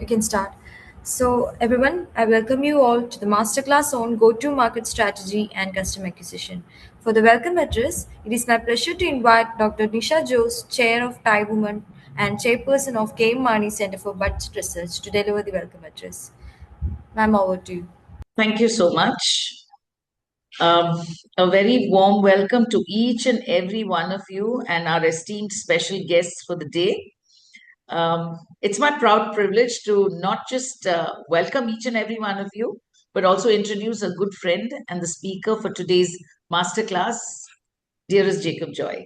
You can start. So, everyone, I welcome you all to the masterclass on go-to-market strategy and customer acquisition. For the welcome address, it is my pleasure to invite Dr. Nisha Jose, Chair of TiE Women and Chairperson of K. Mani Center for Budget Research, to deliver the welcome address. Ma'am, over to you. Thank you so much. Um, a very warm welcome to each and every one of you and our esteemed special guests for the day. It's my proud privilege to not just welcome each and every one of you, but also introduce a good friend and the speaker for today's masterclass, dearest Jacob Joy.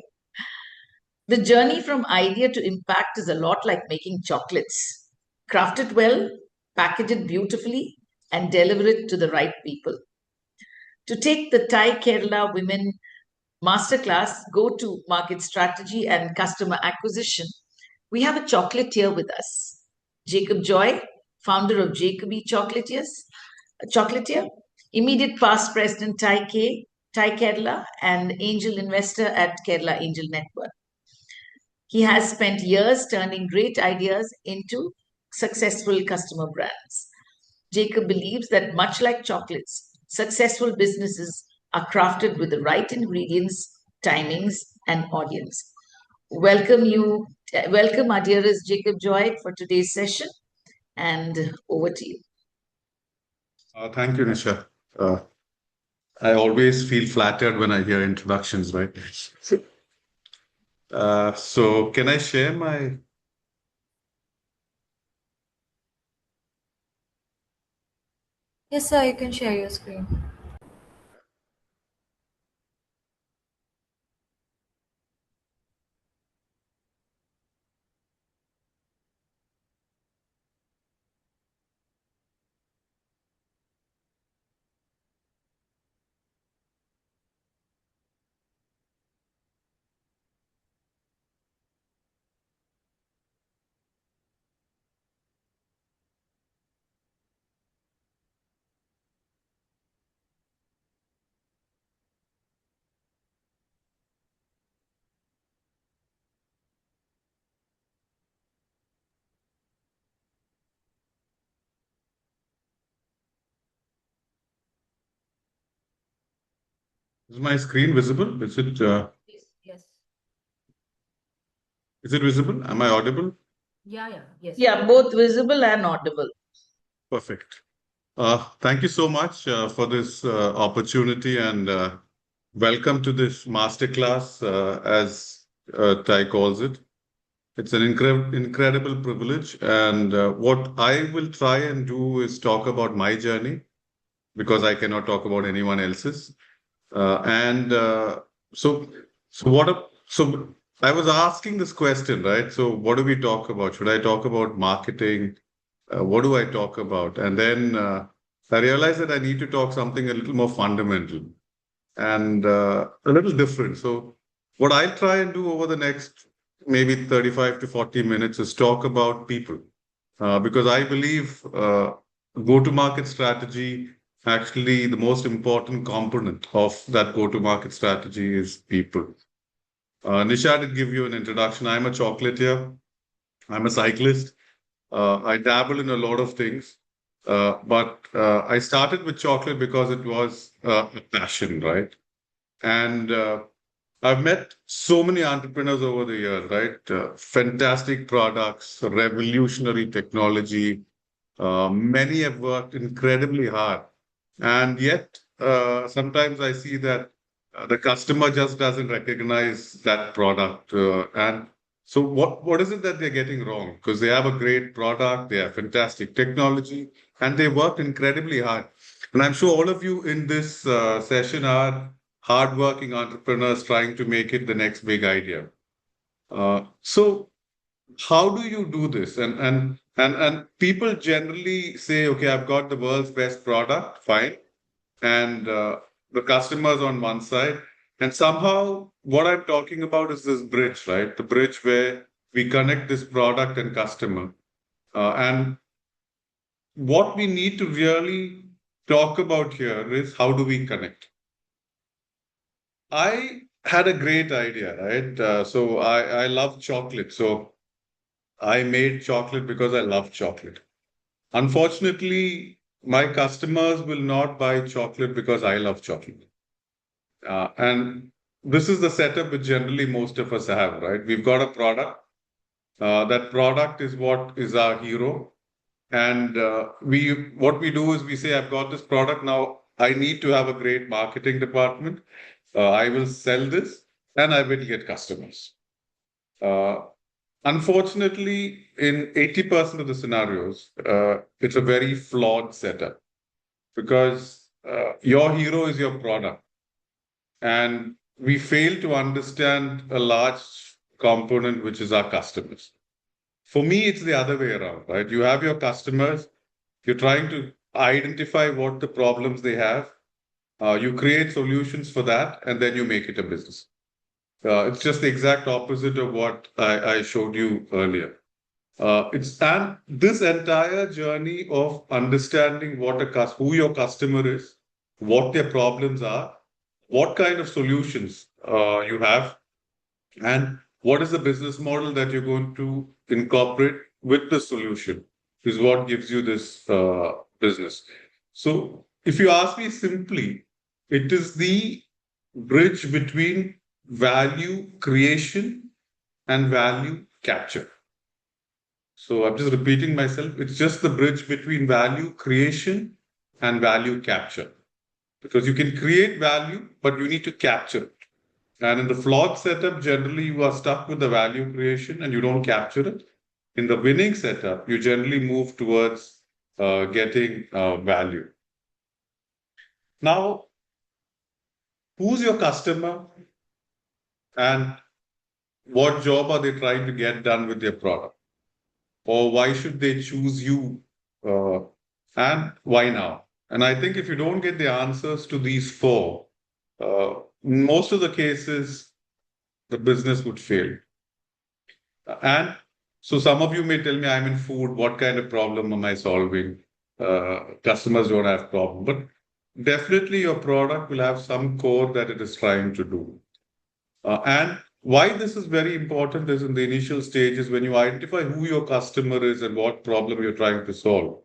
The journey from idea to impact is a lot like making chocolates. Craft it well, package it beautifully, and deliver it to the right people. To take the Thai Kerala Women Masterclass Go to Market Strategy and Customer Acquisition, we have a chocolatier with us. Jacob Joy, founder of Jakobi Chocolatier, immediate past president Thai Kerala, and angel investor at Kerala Angel Network. He has spent years turning great ideas into successful customer brands. Jacob believes that much like chocolates, successful businesses are crafted with the right ingredients, timings, and audience. Welcome, our dearest Jacob Joy, for today's session, and over to you. Thank you, Nisha. Uh, I always feel flattered when I hear introductions, right? So can I share my... Yes, sir, you can share your screen. Is my screen visible? Yes. Is it visible? Am I audible? Yes. Yeah, both visible and audible. Perfect. Thank you so much for this opportunity and welcome to this masterclass, as Ty calls it. It's an incredible privilege. And what I will try and do is talk about my journey because I cannot talk about anyone else's. And so, so I was asking this question, right? So, what do we talk about? Should I talk about marketing? What do I talk about? And then I realized that I need to talk something a little more fundamental and a little different. So, what I'll try and do over the next maybe 35 to 40 minutes is talk about people, because I believe go-to-market strategy, actually, the most important component of that go-to-market strategy is people. Nisha did give you an introduction. I'm a chocolatier. I'm a cyclist. I dabble in a lot of things, but I started with chocolate because it was a passion, right? And I've met so many entrepreneurs over the years, right? Fantastic products, revolutionary technology. Many have worked incredibly hard. And yet, sometimes I see that the customer just doesn't recognize that product. And so, what is it that they're getting wrong? Because they have a great product, they have fantastic technology, and they work incredibly hard. And I'm sure all of you in this session are hardworking entrepreneurs trying to make it the next big idea. So how do you do this? And people generally say, okay, I've got the world's best product, fine, and the customers on one side, and somehow what I'm talking about is this bridge, right? The bridge where we connect this product and customer. And what we need to really talk about here is how do we connect? I had a great idea, right? So I love chocolate. So I made chocolate because I love chocolate. Unfortunately, my customers will not buy chocolate because I love chocolate. And this is the setup which generally most of us have, right? We've got a product. That product is what is our hero. And what we do is we say, I've got this product now. I need to have a great marketing department. I will sell this and I will get customers. Uh, Unfortunately, in 80% of the scenarios, it's a very flawed setup because your hero is your product. And we fail to understand a large component, which is our customers. For me, it's the other way around, right? You have your customers, you're trying to identify what the problems they have, you create solutions for that, and then you make it a business. It's just the exact opposite of what I showed you earlier. It's and this entire journey of understanding who your customer is, what their problems are, what kind of solutions you have, and what is the business model that you're going to incorporate with the solution is what gives you this business. So, if you ask me simply, it is the bridge between value creation and value capture. So, I'm just repeating myself. It's just the bridge between value creation and value capture because you can create value, but you need to capture it. And in the flawed setup, generally you are stuck with the value creation and you don't capture it. In the winning setup, you generally move towards getting value. Now, who's your customer and what job are they trying to get done with their product? Or why should they choose you? Uh, and why now? And I think if you don't get the answers to these four, most of the cases, the business would fail. And so some of you may tell me I'm in food. What kind of problem am I solving? Customers don't have problem, but definitely your product will have some core that it is trying to do. And why this is very important is in the initial stages when you identify who your customer is and what problem you're trying to solve.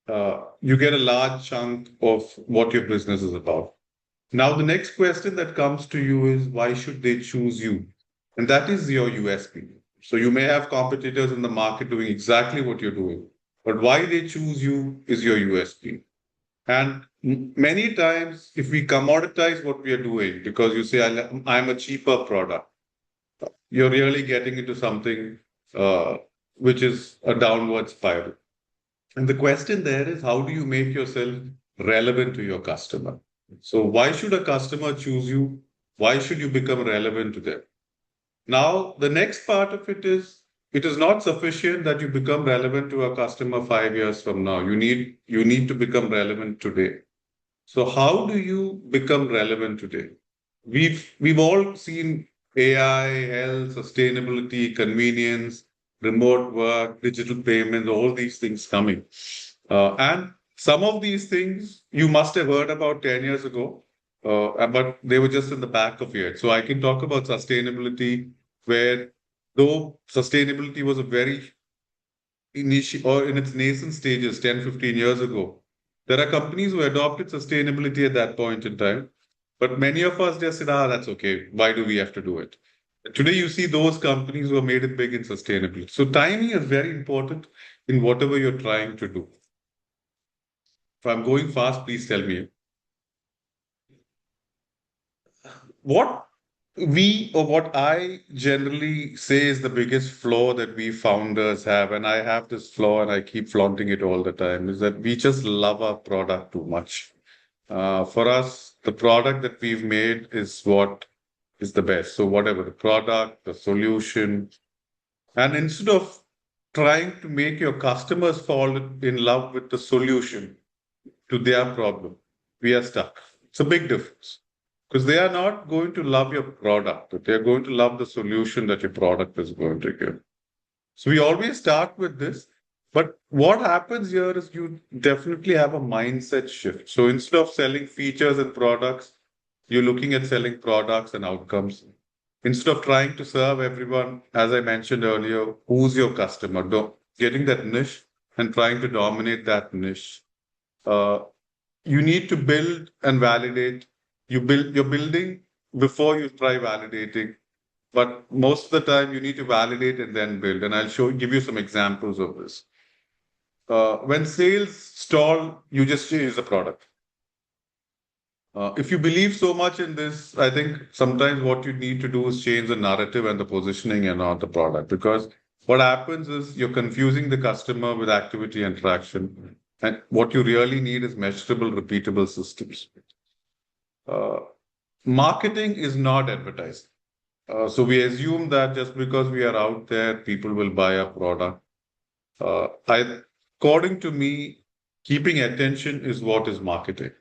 You get a large chunk of what your business is about. Now, the next question that comes to you is why should they choose you? And that is your USP. So you may have competitors in the market doing exactly what you're doing, but why they choose you is your USP. And many times, if we commoditize what we are doing, because you say, I'm a cheaper product, you're really getting into something which is a downward spiral. And the question there is, how do you make yourself relevant to your customer? So why should a customer choose you? Why should you become relevant to them? Now, the next part of it is not sufficient that you become relevant to a customer 5 years from now. You need to become relevant today. So how do you become relevant today? We've all seen AI, health, sustainability, convenience, remote work, digital payments, all these things coming. And some of these things you must have heard about 10 years ago, but they were just in the back of your head. So I can talk about sustainability, where though sustainability was a very initial or in its nascent stages 10, 15 years ago, there are companies who adopted sustainability at that point in time. But many of us just said, that's okay. Why do we have to do it? Today, you see those companies who have made it big in sustainability. So timing is very important in whatever you're trying to do. If I'm going fast, please tell me. What what I generally say is the biggest flaw that we founders have, and I have this flaw and I keep flaunting it all the time, is that we just love our product too much. For us, the product that we've made is what is the best. So whatever the product, the solution, and instead of trying to make your customers fall in love with the solution to their problem, we are stuck. It's a big difference because they are not going to love your product, but they're going to love the solution that your product is going to give. So we always start with this. But what happens here is you definitely have a mindset shift. So instead of selling features and products, you're looking at selling products and outcomes. Instead of trying to serve everyone, as I mentioned earlier, who's your customer? Getting that niche and trying to dominate that niche. Uh, you need to build and validate. You're building before you try validating. But most of the time, you need to validate and then build. And give you some examples of this. When sales stall, you just change the product. If you believe so much in this, I think sometimes what you need to do is change the narrative and the positioning and not the product. Because what happens is you're confusing the customer with activity and traction. And what you really need is measurable, repeatable systems. Uh, Marketing is not advertising. So we assume that just because we are out there, people will buy a product. According to me, keeping attention is what is marketing.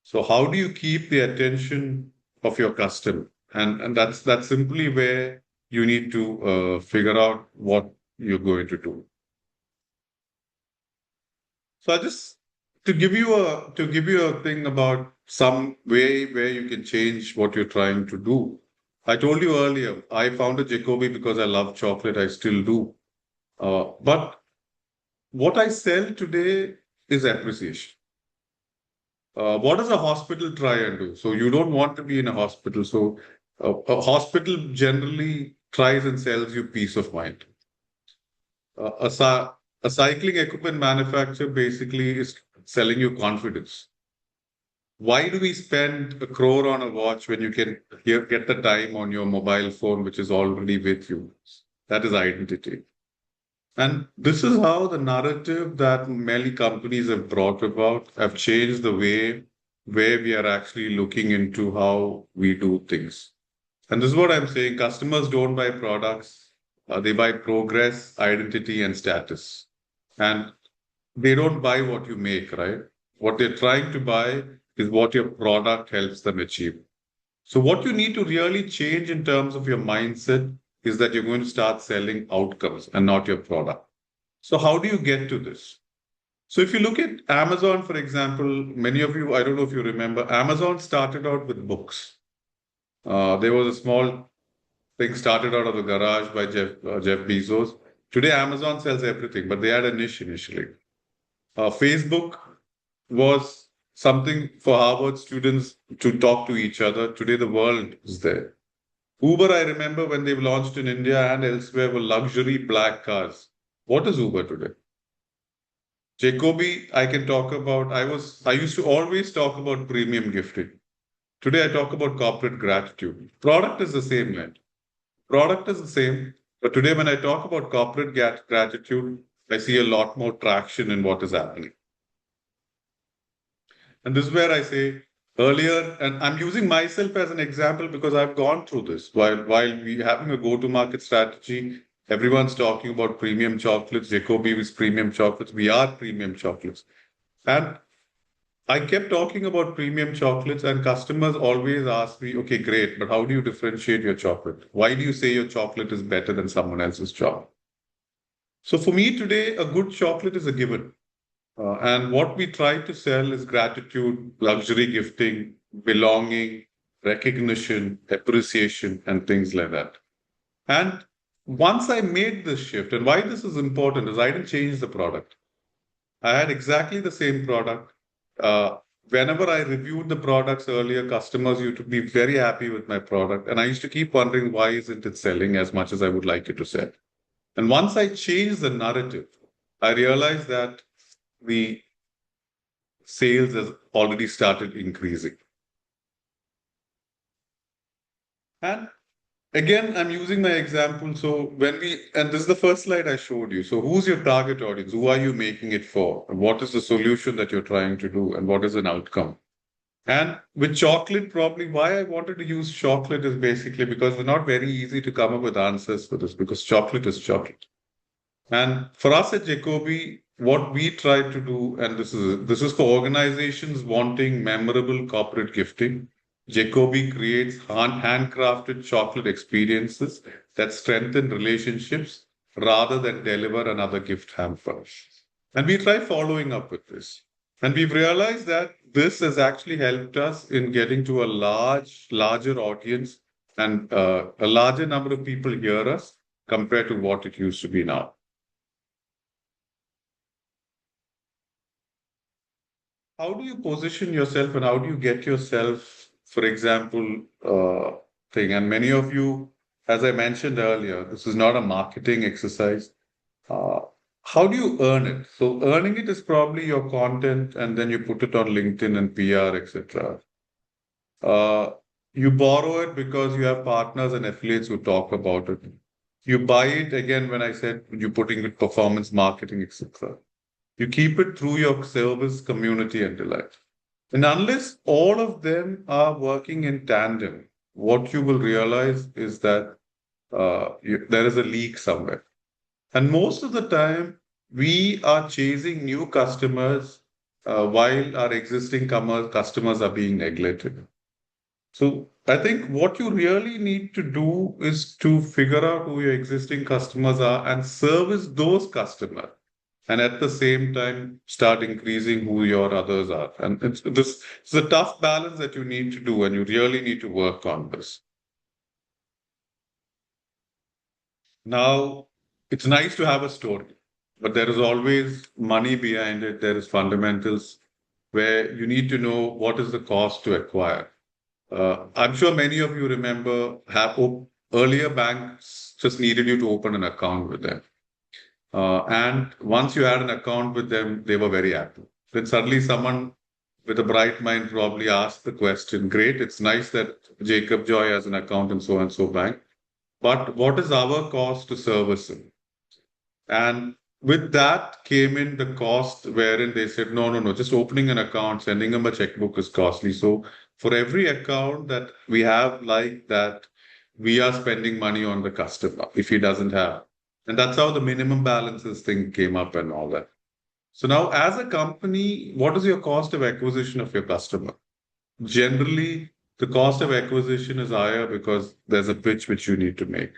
So how do you keep the attention of your customer? And that's simply where you need to figure out what you're going to do. So I just to give you a thing about some way where you can change what you're trying to do. I told you earlier, I founded Jakobi because I love chocolate. I still do. But what I sell today is appreciation. What does a hospital try and do? So you don't want to be in a hospital. So a hospital generally tries and sells you peace of mind. Uh, a, cy- a cycling equipment manufacturer basically is selling you confidence. Why do we spend a crore on a watch when you can get the time on your mobile phone, which is already with you? That is identity. And this is how the narrative that many companies have brought about have changed the way where we are actually looking into how we do things. And this is what I'm saying. Customers don't buy products. They buy progress, identity, and status. And they don't buy what you make, right? What they're trying to buy is what your product helps them achieve. So what you need to really change in terms of your mindset is that you're going to start selling outcomes and not your product. So how do you get to this? So if you look at Amazon, for example, many of you, I don't know if you remember, Amazon started out with books. There was a small thing started out of the garage by Jeff Bezos. Today, Amazon sells everything, but they had a niche initially. Facebook was something for Harvard students to talk to each other. Today, the world is there. Uber, I remember when they launched in India and elsewhere, were luxury black cars. What is Uber today? Jakobi, I can talk about. I used to always talk about premium gifting. Today, I talk about corporate gratitude. Product is the same, man. Product is the same. But today, when I talk about corporate gratitude, I see a lot more traction in what is happening. And this is where I say earlier, and I'm using myself as an example because I've gone through this. While we having a go-to-market strategy, everyone's talking about premium chocolates. Jakobi is premium chocolates. We are premium chocolates. And I kept talking about premium chocolates, and customers always ask me, okay, great, but how do you differentiate your chocolate? Why do you say your chocolate is better than someone else's chocolate? So for me today, a good chocolate is a given. And what we try to sell is gratitude, luxury gifting, belonging, recognition, appreciation, and things like that. And once I made this shift, and why this is important is I didn't change the product. I had exactly the same product. Uh, Whenever I reviewed the products earlier, customers used to be very happy with my product. And I used to keep wondering why isn't it selling as much as I would like it to sell. And once I changed the narrative, I realized that the sales has already started increasing. And again, I'm using my example. So and this is the first slide I showed you. So who's your target audience? Who are you making it for? And what is the solution that you're trying to do? And what is an outcome? And with chocolate, probably why I wanted to use chocolate is basically because it's not very easy to come up with answers for this because chocolate is chocolate. And for us at Jakobi, what we try to do, and this is for organizations wanting memorable corporate gifting. Jakobi creates handcrafted chocolate experiences that strengthen relationships rather than deliver another gift hamper. And we try following up with this. And we've realized that this has actually helped us in getting to a larger audience and a larger number of people hear us compared to what it used to be now. how do you position yourself and how do you get yourself, for example, thing? And many of you, as I mentioned earlier, this is not a marketing exercise. Uh, how do you earn it? So earning it is probably your content, and then you put it on LinkedIn and PR, etc. Uh, you borrow it because you have partners and affiliates who talk about it. You buy it again when I said you're putting it performance marketing, etc. You keep it through your service, community, and delight. And unless all of them are working in tandem, what you will realize is that there is a leak somewhere. And most of the time, we are chasing new customers while our existing customers are being neglected. So I think what you really need to do is to figure out who your existing customers are and service those customers. And at the same time, start increasing who your others are. And it's a tough balance that you need to do, and you really need to work on this. Now, it's nice to have a story, but there is always money behind it. There is fundamentals where you need to know what is the cost to acquire. I'm sure many of you remember earlier banks just needed you to open an account with them. And once you had an account with them, they were very happy. Then suddenly someone with a bright mind probably asked the question, great, it's nice that Jacob Joy has an account in so and so bank, but what is our cost to service him? And with that came in the cost wherein they said, no, no, no, just opening an account, sending them a checkbook is costly. So for every account that we have like that, we are spending money on the customer if he doesn't have. And that's how the minimum balances thing came up and all that. So now as a company, what is your cost of acquisition of your customer? Generally, the cost of acquisition is higher because there's a pitch which you need to make.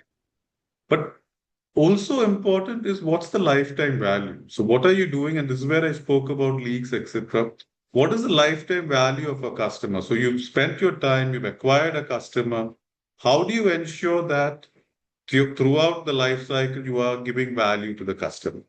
But also important is what's the lifetime value. So what are you doing? And this is where I spoke about leaks, etc. What is the lifetime value of a customer? So you've spent your time, you've acquired a customer. How do you ensure that throughout the life cycle you are giving value to the customer?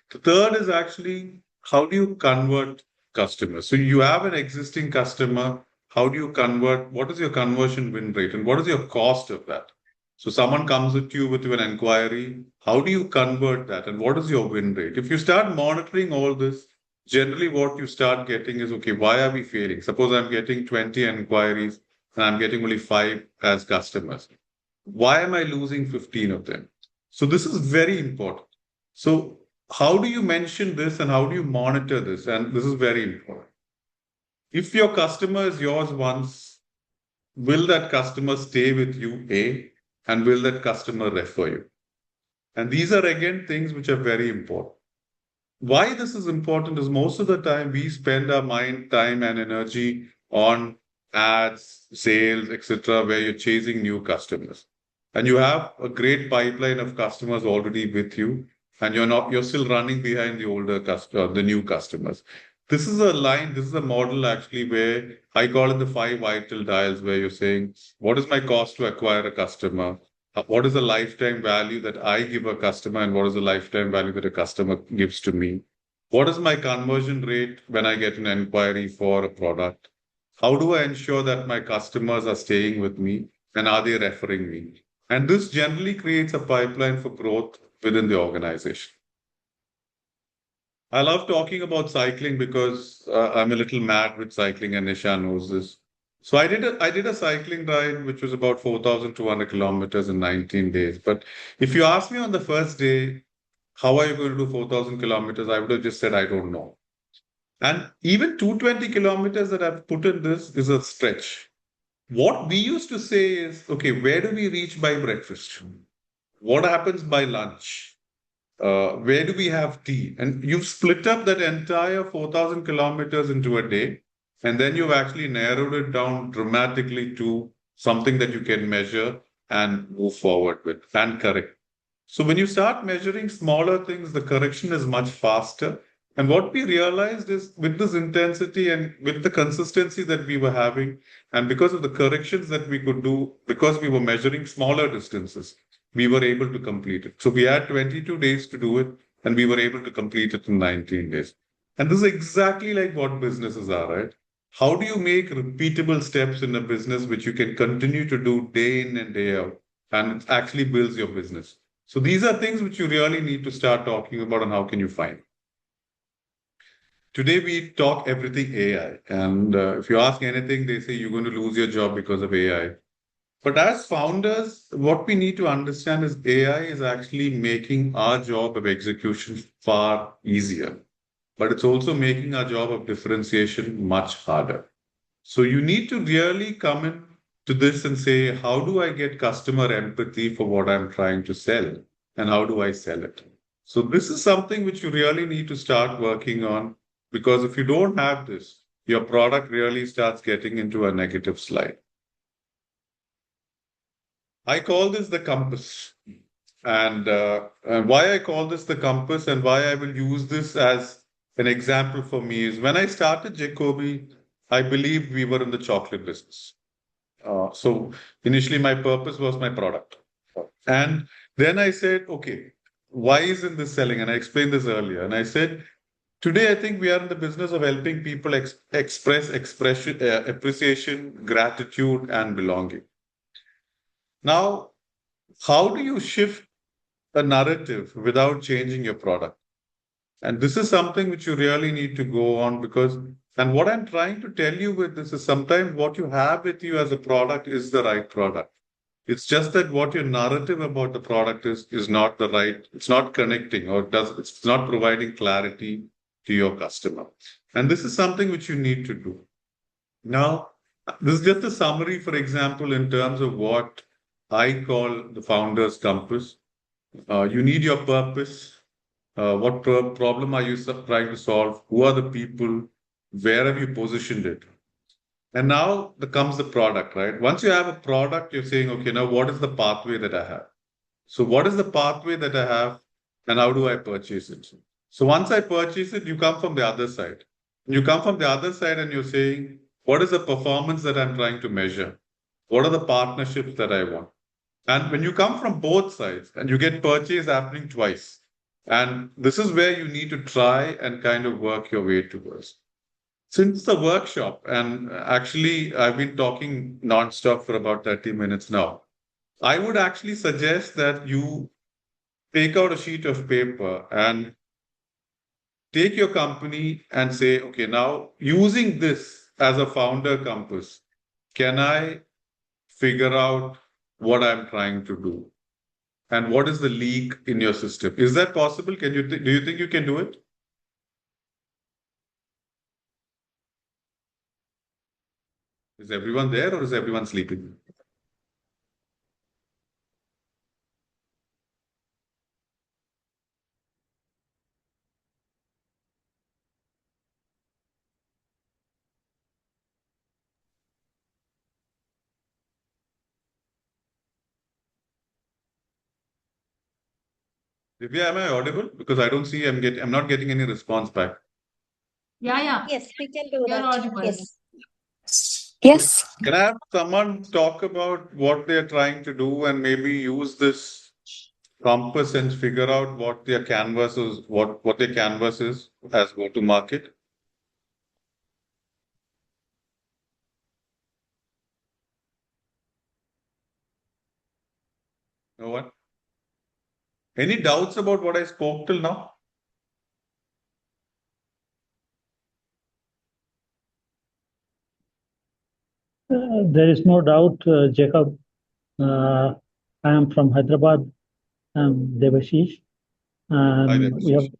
The third is actually how do you convert customers? So you have an existing customer. How do you convert? What is your conversion win rate and what is your cost of that? So someone comes to you with an inquiry. How do you convert that and what is your win rate? If you start monitoring all this, generally what you start getting is, okay, why are we failing? Suppose I'm getting 20 inquiries and I'm getting only 5 as customers. Why am I losing 15 of them? So this is very important. So how do you mention this and how do you monitor this? And this is very important. If your customer is yours once, will that customer stay with you? A, and will that customer refer you? And these are again things which are very important. Why this is important is most of the time we spend our mind, time, and energy on ads, sales, etc., where you're chasing new customers. And you have a great pipeline of customers already with you, and you're still running behind the the new customers. This is a model actually where I call it the 5 vital dials, where you're saying, what is my cost to acquire a customer? What is the lifetime value that I give a customer and what is the lifetime value that a customer gives to me? What is my conversion rate when I get an inquiry for a product? How do I ensure that my customers are staying with me and are they referring me? And this generally creates a pipeline for growth within the organization. I love talking about cycling because I'm a little mad with cycling, and Nisha knows this. So I did a cycling ride which was about 4,200 kilometers in 19 days. But if you ask me on the first day, how are you going to do 4,000 kilometers? I would have just said I don't know. And even 220 kilometers that I've put in this is a stretch. What we used to say is, okay, where do we reach by breakfast? What happens by lunch? Where do we have tea? And you've split up that entire 4,000 kilometers into a day. And then you've actually narrowed it down dramatically to something that you can measure and move forward with and correct. So when you start measuring smaller things, the correction is much faster. And what we realized is with this intensity and with the consistency that we were having, and because of the corrections that we could do, because we were measuring smaller distances, we were able to complete it. So we had 22 days to do it, and we were able to complete it in 19 days. And this is exactly like what businesses are, right? How do you make repeatable steps in a business which you can continue to do day in and day out, and it actually builds your business? So these are things which you really need to start talking about, and how can you find. Today we talk everything AI, and if you ask anything, they say you're going to lose your job because of AI. But as founders, what we need to understand is AI is actually making our job of execution far easier, but it's also making our job of differentiation much harder. So you need to really come in to this and say, how do I get customer empathy for what I'm trying to sell? And how do I sell it? So this is something which you really need to start working on, because if you don't have this, your product really starts getting into a negative slide. I call this the compass. And why I call this the compass and why I will use this as an example for me is when I started Jakobi, I believed we were in the chocolate business. So initially, my purpose was my product. And then I said, okay, why isn't this selling? And I explained this earlier. And I said, today, I think we are in the business of helping people express expression, appreciation, gratitude, and belonging. Now, how do you shift a narrative without changing your product? And this is something which you really need to go on, because, and what I'm trying to tell you with this is sometimes what you have with you as a product is the right product. It's just that what your narrative about the product is not the right, it's not connecting, or it's not providing clarity to your customer. And this is something which you need to do. Now, this is just a summary, for example, in terms of what I call the founder's compass. You need your purpose. What problem are you trying to solve? Who are the people? Where have you positioned it? And now comes the product, right? Once you have a product, you're saying, okay, now what is the pathway that I have? So, what is the pathway that I have, and how do I purchase it? So, once I purchase it, you come from the other side. You come from the other side and you're saying, what is the performance that I'm trying to measure? What are the partnerships that I want? And when you come from both sides and you get purchase happening twice, and this is where you need to try and kind of work your way towards. Since the workshop, and actually, I've been talking nonstop for about 30 minutes now, I would actually suggest that you take out a sheet of paper and take your company and say, okay, now using this as a founder compass, can I figure out what I'm trying to do? And what is the leak in your system? Is that possible? Can you do you think you can do it? Is everyone there or is everyone sleeping? Divya, am I audible? Because I don't see I'm not getting any response back. Yeah, yeah. Yes, we can do You're that. audible. Yes. Yes. Can I have someone talk about what they're trying to do and maybe use this compass and figure out what their canvas is, what their canvas is as go to market? No one? Any doubts about what I spoke till now? There is no doubt, Jacob. I am from Hyderabad. I'm Devashish. Hi, We have Devashish.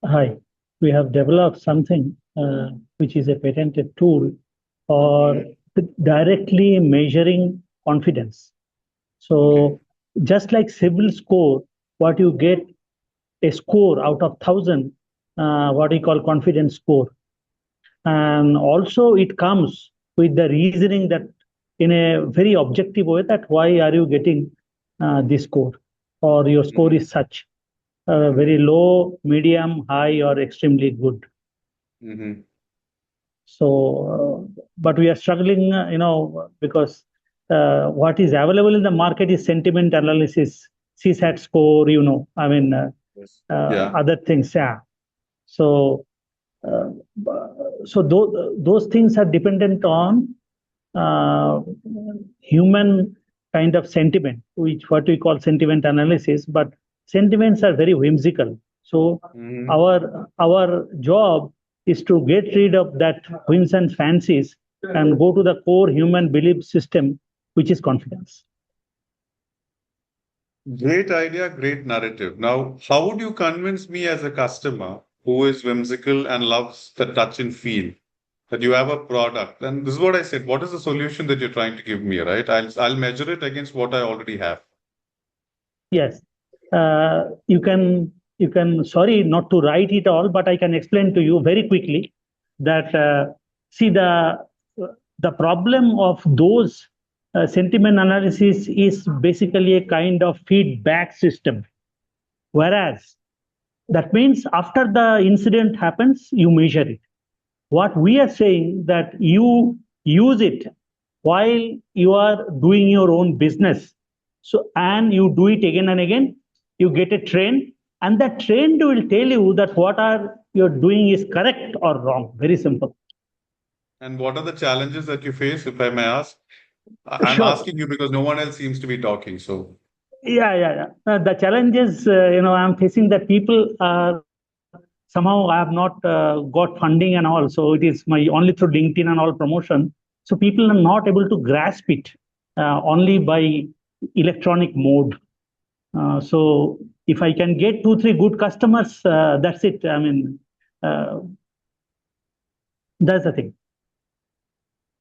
hi. We have developed something which is a patented tool for directly measuring confidence. So, just like civil score, what you get a score out of 1,000, what we call confidence score. And also it comes with the reasoning that in a very objective way, that why are you getting this score, or your score is such very low, medium, high, or extremely good. Mm-hmm. So but we are struggling, because what is available in the market is sentiment analysis, CSAT score, I mean Yes. Yeah. other things, yeah. So uh, so those things are dependent on uh, human kind of sentiment, which what we call sentiment analysis. But sentiments are very whimsical. So our job is to get rid of that whims and fancies and go to the core human belief system, which is confidence. Great idea, great narrative. Now, how would you convince me as a customer who is whimsical and loves the touch and feel that you have a product? And this is what I said. What is the solution that you're trying to give me, right? I'll measure it against what I already have. Yes, you can. Sorry, not to write it all, but I can explain to you very quickly that see the problem of those sentiment analysis is basically a kind of feedback system. Whereas that means after the incident happens, you measure it. What we are saying that you use it while you are doing your own business. So, and you do it again and again, you get a trend, and that trend will tell you that what are you're doing is correct or wrong. Very simple. And what are the challenges that you face, if I may ask? I'm Sure. asking you because no one else seems to be talking. So, Yeah. The challenges, I'm facing that people are somehow I have not got funding and all. So it is my only through LinkedIn and all promotion. So people are not able to grasp it only by electronic mode. So if I can get 2, 3 good customers, that's it. I mean, uh, that's the thing.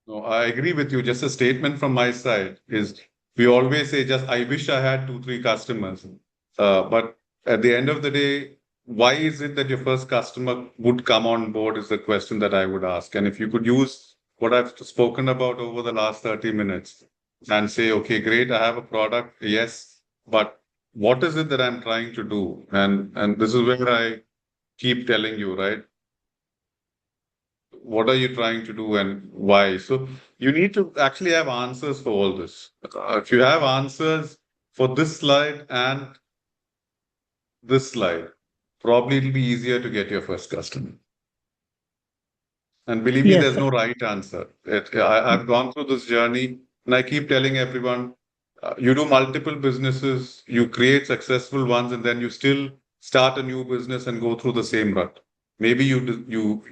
no, I agree with you. Just a statement from my side is we always say, just I wish I had 2, 3 customers. But at the end of the day, why is it that your first customer would come on board is the question that I would ask. And if you could use what I've spoken about over the last 30 minutes and say, okay, great, I have a product, yes, but what is it that I'm trying to do? And this is where I keep telling you, right? What are you trying to do and why? So you need to actually have answers for all this. If you have answers for this slide and this slide, probably it'll be easier to get your first customer. And believe me, Yes. there's no right answer. I've gone through this journey and I keep telling everyone, you do multiple businesses, you create successful ones, and then you still start a new business and go through the same rut. Maybe you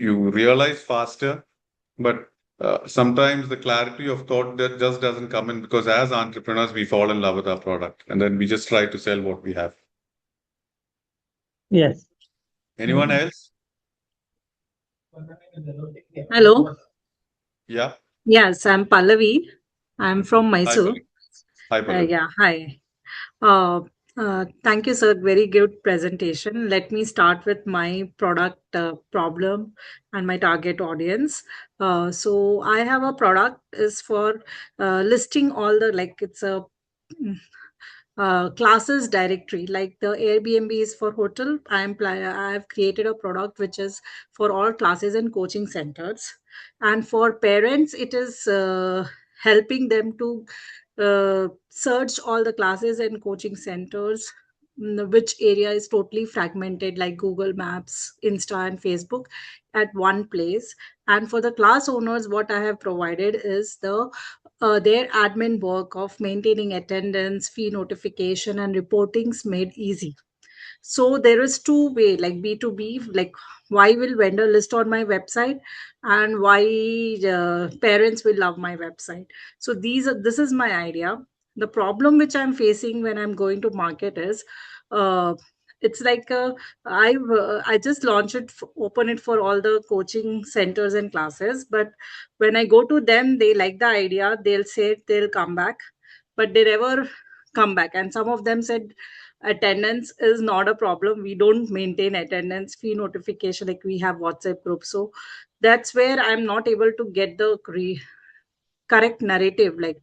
realize faster, but sometimes the clarity of thought that just doesn't come in because as entrepreneurs, we fall in love with our product and then we just try to sell what we have. Yes. Anyone else? Hello. Yeah. Yes, I'm Pallavi. I'm from Hi, Mysore. Pallavi. Hi, Pallavi. Yeah, hi. Uh, Thank you, sir. Very good presentation. Let me start with my product problem and my target audience. So I have a product is for listing all the like it's a mm, classes directory like the Airbnb is for hotel. I have created a product which is for all classes and coaching centers, and for parents it is helping them to search all the classes and coaching centers, which area is totally fragmented like Google Maps, Insta and Facebook at one place. And for the class owners what I have provided is their admin work of maintaining attendance, fee notification and reportings made easy. So there is two way like B2B, like why will vendor list on my website and why parents will love my website. So this is my idea. The problem which I'm facing when I'm going to market is uh, it's like I just launched it, open it for all the coaching centers and classes, but when I go to them they like the idea, they'll say they'll come back, but they never come back. And some of them said attendance is not a problem, we don't maintain attendance, fee notification, like we have WhatsApp group. So that's where I'm not able to get the correct narrative. Like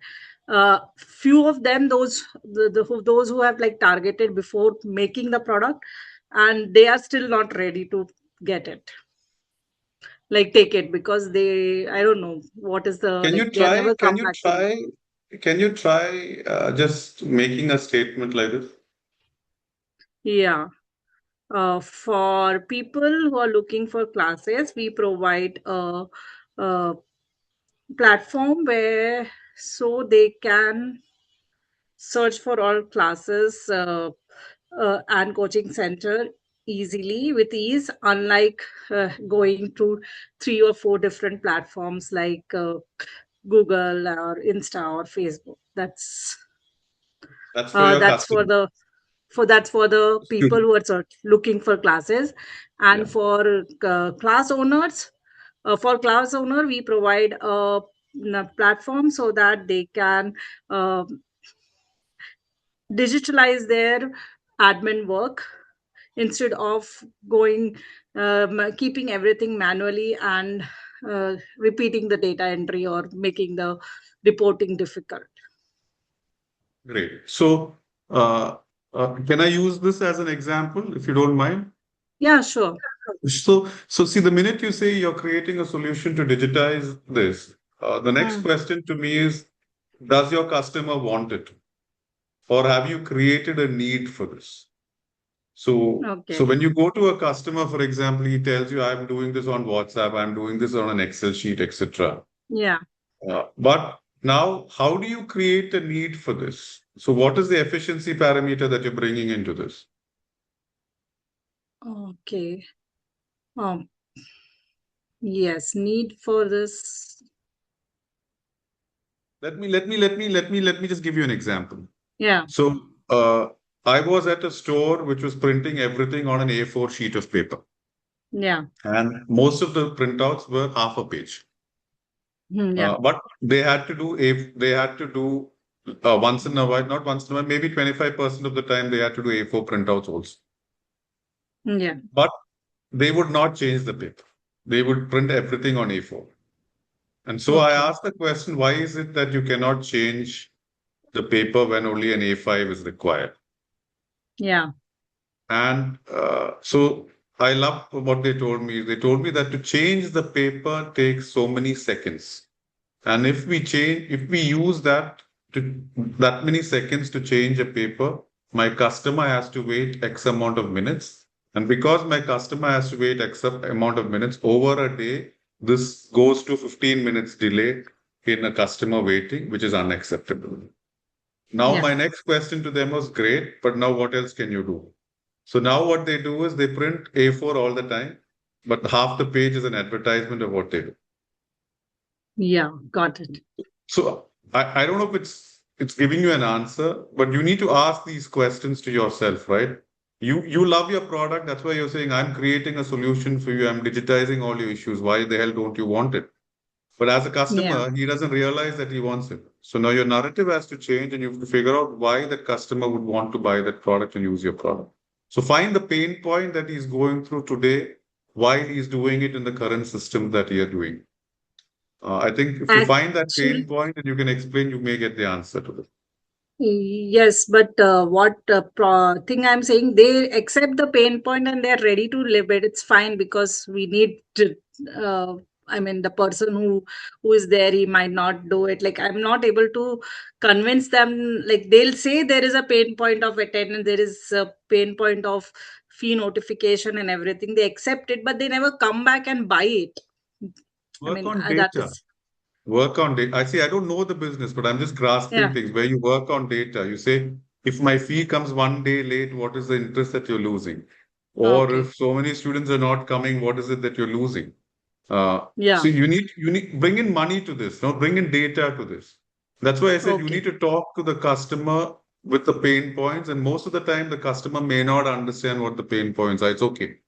few of them, those who have like targeted before making the product, and they are still not ready to get it, like take it, because they, I don't know what is the, Can like you they are try? never Can come you back to me. try? Can you try just making a statement like this? Yeah. For people who are looking for classes, we provide a platform where so they can search for all classes and coaching center easily with ease, unlike going to 3 or 4 different platforms like Google or Insta or Facebook. That's for your That's for customer. the people who are looking for classes. Yeah, And for class owners, for class owner we provide a platform so that they can uh, digitalize their admin work instead of going keeping everything manually and repeating the data entry or making the reporting difficult. great. So, can I use this as an example, if you don't mind? Yeah, sure. So see, the minute you say you're creating a solution to digitize this, the next Hmm. question to me is, does your customer want it? Or have you created a need for this? So Okay. when you go to a customer, for example, he tells you, I'm doing this on WhatsApp, I'm doing this on an Excel sheet, etc. Yeah. But now, how do you create a need for this? So what is the efficiency parameter that you're bringing into this? Okay. um yes, need for this. Let me just give you an example. Yeah. So I was at a store which was printing everything on an A4 sheet of paper, Yeah. and most of the printouts were half a page. Yeah. But they had to do once in a while, not once in a while, maybe 25% of the time they had to do A4 printouts also. Yeah. But they would not change the paper. They would print everything on A4. And so I Okay. asked the question, why is it that you cannot change the paper when only an A5 is required? Yeah. And so I love what they told me. They told me that to change the paper takes so many seconds. And if we use that many seconds to change a paper, my customer has to wait X amount of minutes. And because my customer has to wait X amount of minutes over a day, this goes to 15 minutes delay in a customer waiting, which is unacceptable. Now, Yeah. my next question to them was great, but now what else can you do? So now what they do is they print A4 all the time, but half the page is an advertisement of what they do. Yeah, got it. So I don't know if it's giving you an answer, but you need to ask these questions to yourself, right? You love your product. That's why you're saying, I'm creating a solution for you. I'm digitizing all your issues. Why the hell don't you want it? But as a Yeah. customer, he doesn't realize that he wants it. So now your narrative has to change and you have to figure out why that customer would want to buy that product and use your product. So find the pain point that he's going through today while he's doing it in the current system that you're doing. I think if you find that pain Actually, point and you can explain, you may get the answer to it. yes, but what thing I'm saying, they accept the pain point and they're ready to live it. It's fine because we need to. Uh, I mean, the person who is there, he might not do it. Like I'm not able to convince them. Like they'll say there is a pain point of attendance, there is a pain point of fee notification and everything. They accept it, but they never come back and buy it. I Work mean, on that data. is Work on data. I see, I don't know the business, but I'm just grasping yeah. things where you work on data. You say, if my fee comes one day late, what is the interest that you're losing? Or Okay. if so many students are not coming, what is it that you're losing? So Yeah. you need bring in money to this, no, bring in data to this. That's why I said you need Okay. to talk to the customer with the pain points, and most of the time the customer may not understand what the pain points are. It's okay.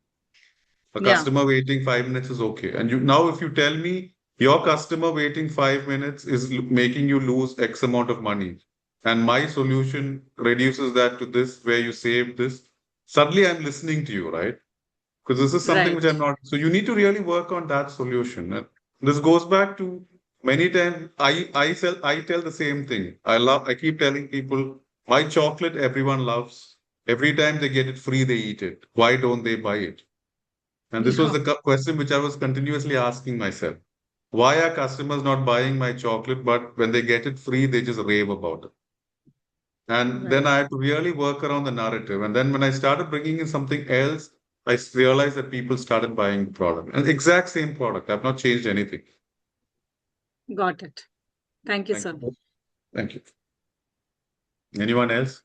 A Yeah. customer waiting 5 minutes is okay. And you now, if you tell me your customer waiting 5 minutes is making you lose X amount of money, and my solution reduces that to this, where you save this, suddenly I'm listening to you, right? Because this is something which Right. I'm not. So you need to really work on that solution. And this goes back to many times I tell the same thing. I keep telling people my chocolate everyone loves. Every time they get it free, they eat it. Why don't they buy it? And this was Yeah. the question which I was continuously asking myself. Why are customers not buying my chocolate, but when they get it free, they just rave about it? And then Right. I had to really work around the narrative. And then when I started bringing in something else, I realized that people started buying the product. And exact same product. I've not changed anything. Got it. Thank you, Thank sir. you. Thank you. Anyone else?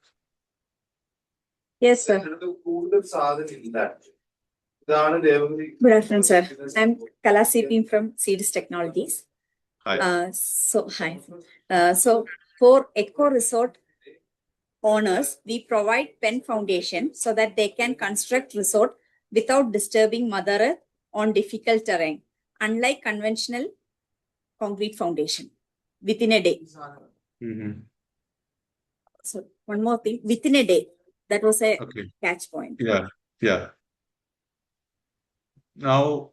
Yes, sir. Good afternoon, sir. I'm Kala CP from Series Technologies. Hi. Hi. So for Eco Resort owners, we provide pen foundation so that they can construct resort without disturbing Mother Earth on difficult terrain, unlike conventional concrete foundation within a day. Mm-hmm. So one more thing, within a day. That was a Okay. catch point. Yeah. Yeah. Now,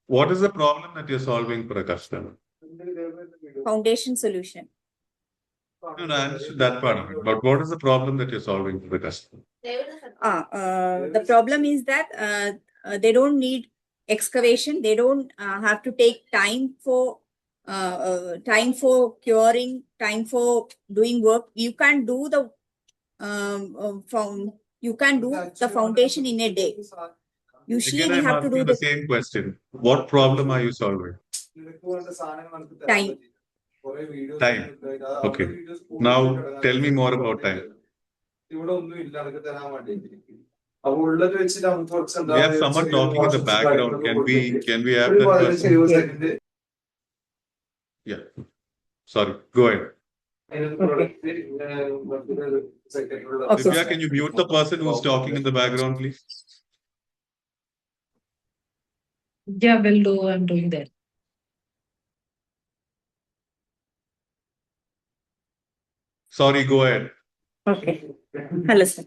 what is the problem that you're solving for a customer? Foundation solution. No, I understood that part of it. But what is the problem that you're solving for the customer? The problem is that they don't need excavation. They don't have to take time for curing, time for doing work. You can do the foundation in a day. Usually, Again, we I'm have to do asking the same question. What problem are you solving? time. Time. Okay. Now, tell me more about time. We have someone talking in the background. Can we have that person? Yeah. Sorry. Go ahead. Divya, can you mute the person who's talking in the background, please? Yeah, will do. I'm doing that. Sorry, go ahead. Okay. Hello, sir.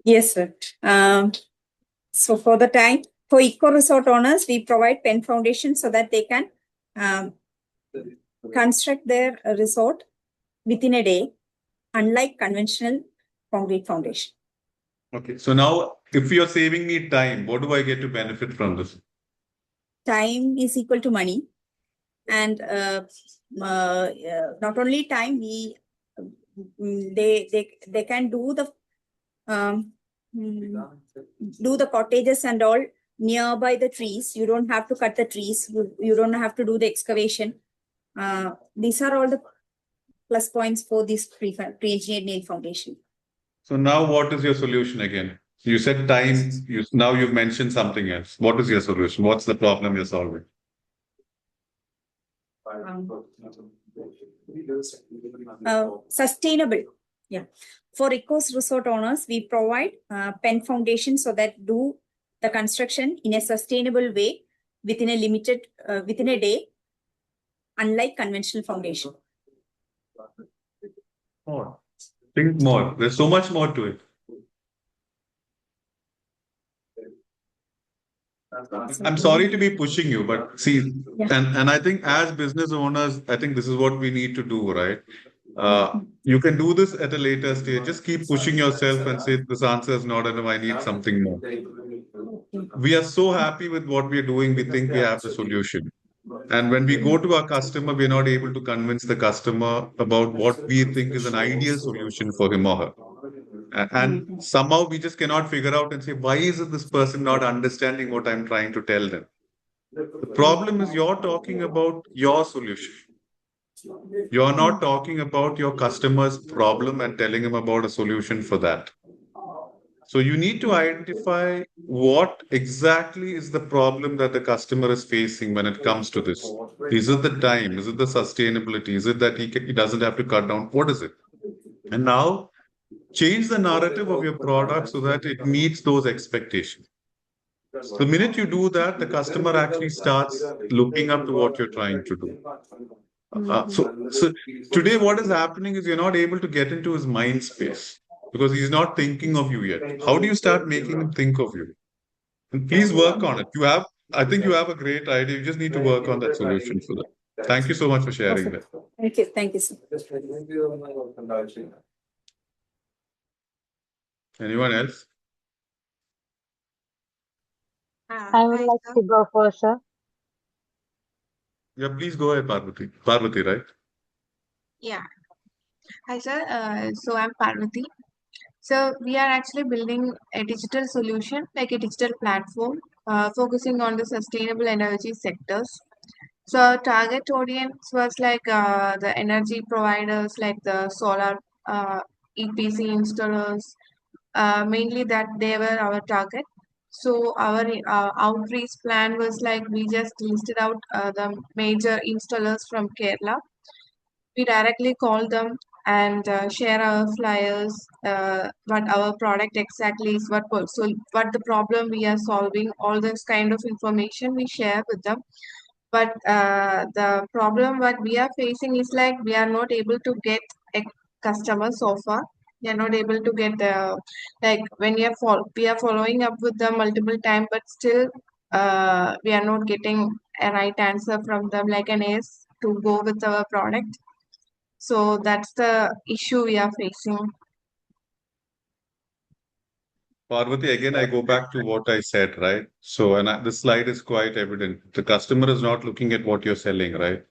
Yes, sir. So for the time, for eco resort owners, we provide pen foundation so that they can construct their resort within a day, unlike conventional concrete foundation. Okay. So now, if you're saving me time, what do I get to benefit from this? Time is equal to money. And not only time, they can do the cottages and all nearby the trees. You don't have to cut the trees. You don't have to do the excavation. These are all the plus points for this pre-engineered nail foundation. So now what is your solution again? You said time, now you've mentioned something else. What is your solution? What's the problem you're solving? Sustainable. Yeah. For Eco's resort owners, we provide pen foundation so that do the construction in a sustainable way within a day, unlike conventional foundation. More. Think more. There's so much more to it. I'm sorry to be pushing you, but see, Yeah. and I think as business owners, I think this is what we need to do, right? You can do this at a later stage. Just keep pushing yourself and say, this answer is not enough. I need something more. We are so happy with what we are doing. We think we have the solution. And when we go to our customer, we're not able to convince the customer about what we think is an ideal solution for him or her. And somehow we just cannot figure out and say, why is it this person not understanding what I'm trying to tell them? The problem is you're talking about your solution. You're not talking about your customer's problem and telling him about a solution for that. So you need to identify what exactly is the problem that the customer is facing when it comes to this. Is it the time? Is it the sustainability? Is it that he doesn't have to cut down? What is it? And now change the narrative of your product so that it meets those expectations. The minute you do that, the customer actually starts looking up to what you're trying to do. So today, what is happening is you're not able to get into his mind space because he's not thinking of you yet. How do you start making him think of you? And please work on it. I think you have a great idea. You just need to work on that solution for that. Thank you so much for sharing that. Thank you. Thank you, sir. Anyone else? I would like to go first, sir. Yeah, please go ahead, Parvati. Parvati, right? Yeah. Hi, sir. So I'm Parvati. So we are actually building a digital solution, like a digital platform, focusing on the sustainable energy sectors. So our target audience was like the energy providers, like the solar EPC installers, mainly that they were our target. So our outreach plan was like we just listed out the major installers from Kerala. We directly call them and share our flyers, what our product exactly is, so what the problem we are solving, all this kind of information we share with them. But the problem what we are facing is like we are not able to get a customer so far. We are not able to get the, like when we are following up with them multiple times, but still we are not getting a right answer from them, like an yes to go with our product. So that's the issue we are facing. Parvati, again, I go back to what I said, right? So, this slide is quite evident. The customer is not looking at what you're selling, right?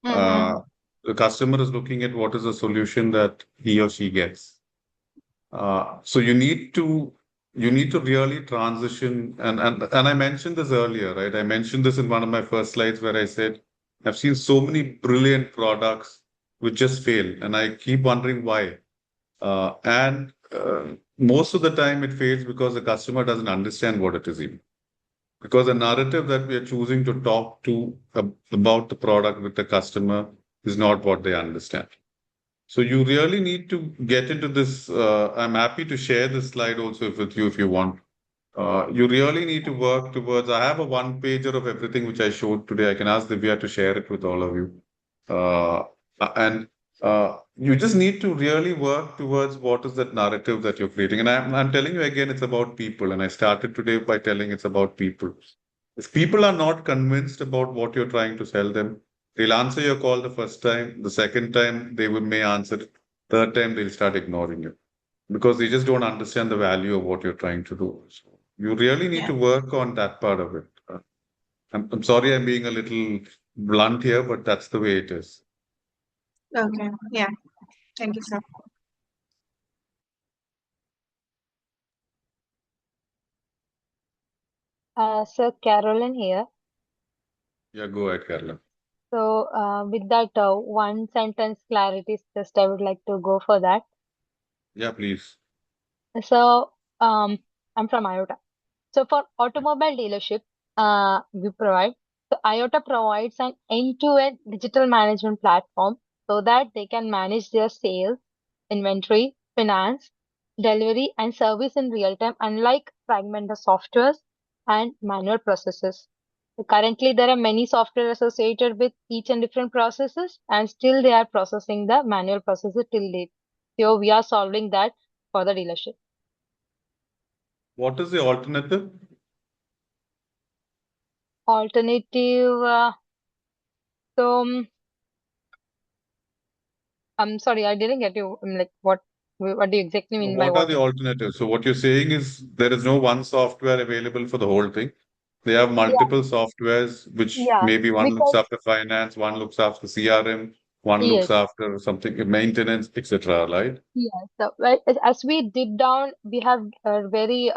Mm-hmm. The customer is looking at what is the solution that he or she gets. So you need to really transition, and I mentioned this earlier, right? I mentioned this in one of my first slides where I said I've seen so many brilliant products which just fail, and I keep wondering why. And most of the time it fails because the customer doesn't understand what it is even. Because the narrative that we are choosing to talk to about the product with the customer is not what they understand. So you really need to get into this. I'm happy to share this slide also with you if you want. You really need to work towards. I have a one pager of everything which I showed today. I can ask Divya to share it with all of you. Uh, and you just need to really work towards what is that narrative that you're creating. And I'm telling you again, it's about people. And I started today by telling it's about people. If people are not convinced about what you're trying to sell them, they'll answer your call the first time. The second time, they will may answer it. Third time, they'll start ignoring you because they just don't understand the value of what you're trying to do. So you really need Yeah. to work on that part of it. I'm sorry I'm being a little blunt here, but that's the way it is. Okay. Yeah. Thank you, sir. So Carolyn here. Yeah, go ahead, Carla. So with that one sentence clarity, just I would like to go for that. Yeah, please. So I'm from IOTA. So for automobile dealership, we provide. So IOTA provides an end-to-end digital management platform so that they can manage their sales, inventory, finance, delivery, and service in real time, unlike fragmented softwares and manual processes. So currently, there are many software associated with each and different processes, and still they are processing the manual processes till date. So we are solving that for the dealership. What is the alternative? Alternative. So I'm sorry, I didn't get you. Like what do you exactly mean by What are what? the alternatives? So what you're saying is there is no one software available for the whole thing. They have Yeah, multiple softwares, which yeah, maybe one looks because after finance, one looks after CRM, one looks yes, after something maintenance, etc. Right? yes. So as we deep down, we have very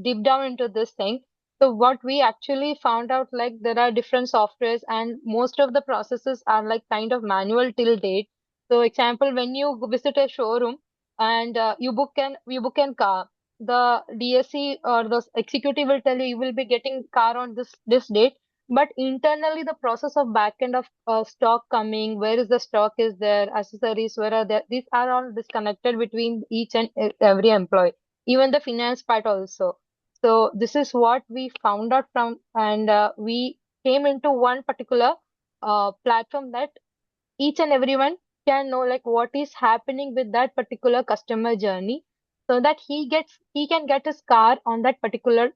deep down into this thing. So what we actually found out, like there are different softwares, and most of the processes are like kind of manual till date. So example, when you visit a showroom and you book an car, the DSC or the executive will tell you you will be getting car on this date. But internally, the process of back end of stock coming, where is the stock is there, accessories, where are there, these are all disconnected between each and every employee, even the finance part also. So this is what we found out from, and we came into one particular platform that each and everyone can know like what is happening with that particular customer journey, so that he can get his car on that particular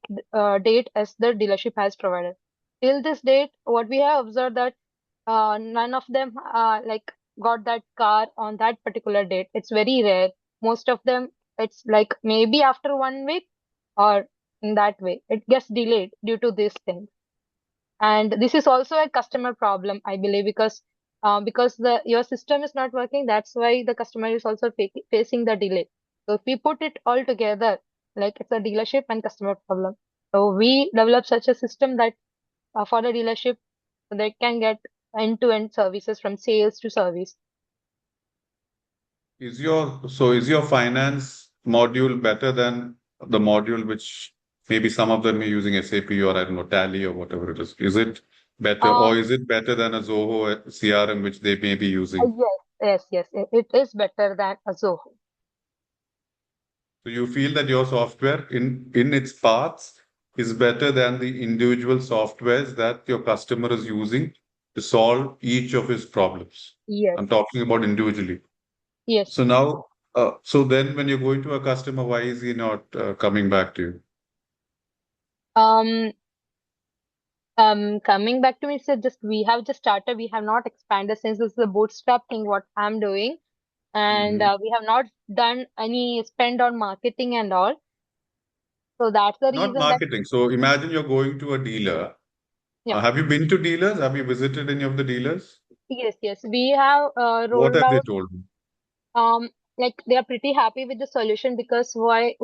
date as the dealership has provided. Till this date, what we have observed that none of them like got that car on that particular date. It's very rare. Most of them, it's like maybe after 1 week, or in that way it gets delayed due to this thing. And this is also a customer problem, I believe, because the your system is not working. That's why the customer is also facing the delay. So if we put it all together, like it's a dealership and customer problem. So we develop such a system that for the dealership, they can get end-to-end services from sales to service. Is your finance module better than the module which maybe some of them are using SAP or I don't know, TiE or whatever it is? Is it better or Um, is it better than a Zoho CRM which they may be using? yes, it is better than a Zoho. So you feel that your software in its parts is better than the individual softwares that your customer is using to solve each of his problems. Yes, I'm talking about individually. yes. So now, so then when you're going to a customer, why is he not coming back to you? Um, Coming back to me, so just we have just started. We have not expanded since this is a bootstrap thing. What I'm doing, and Mhm. we have not done any spend on marketing and all. So that's the Not reason that marketing. So imagine you're going to a dealer. yeah, Have you been to dealers? Have you visited any of the dealers? yes. We have What rolled have they out. told you? Um, like they are pretty happy with the solution because why?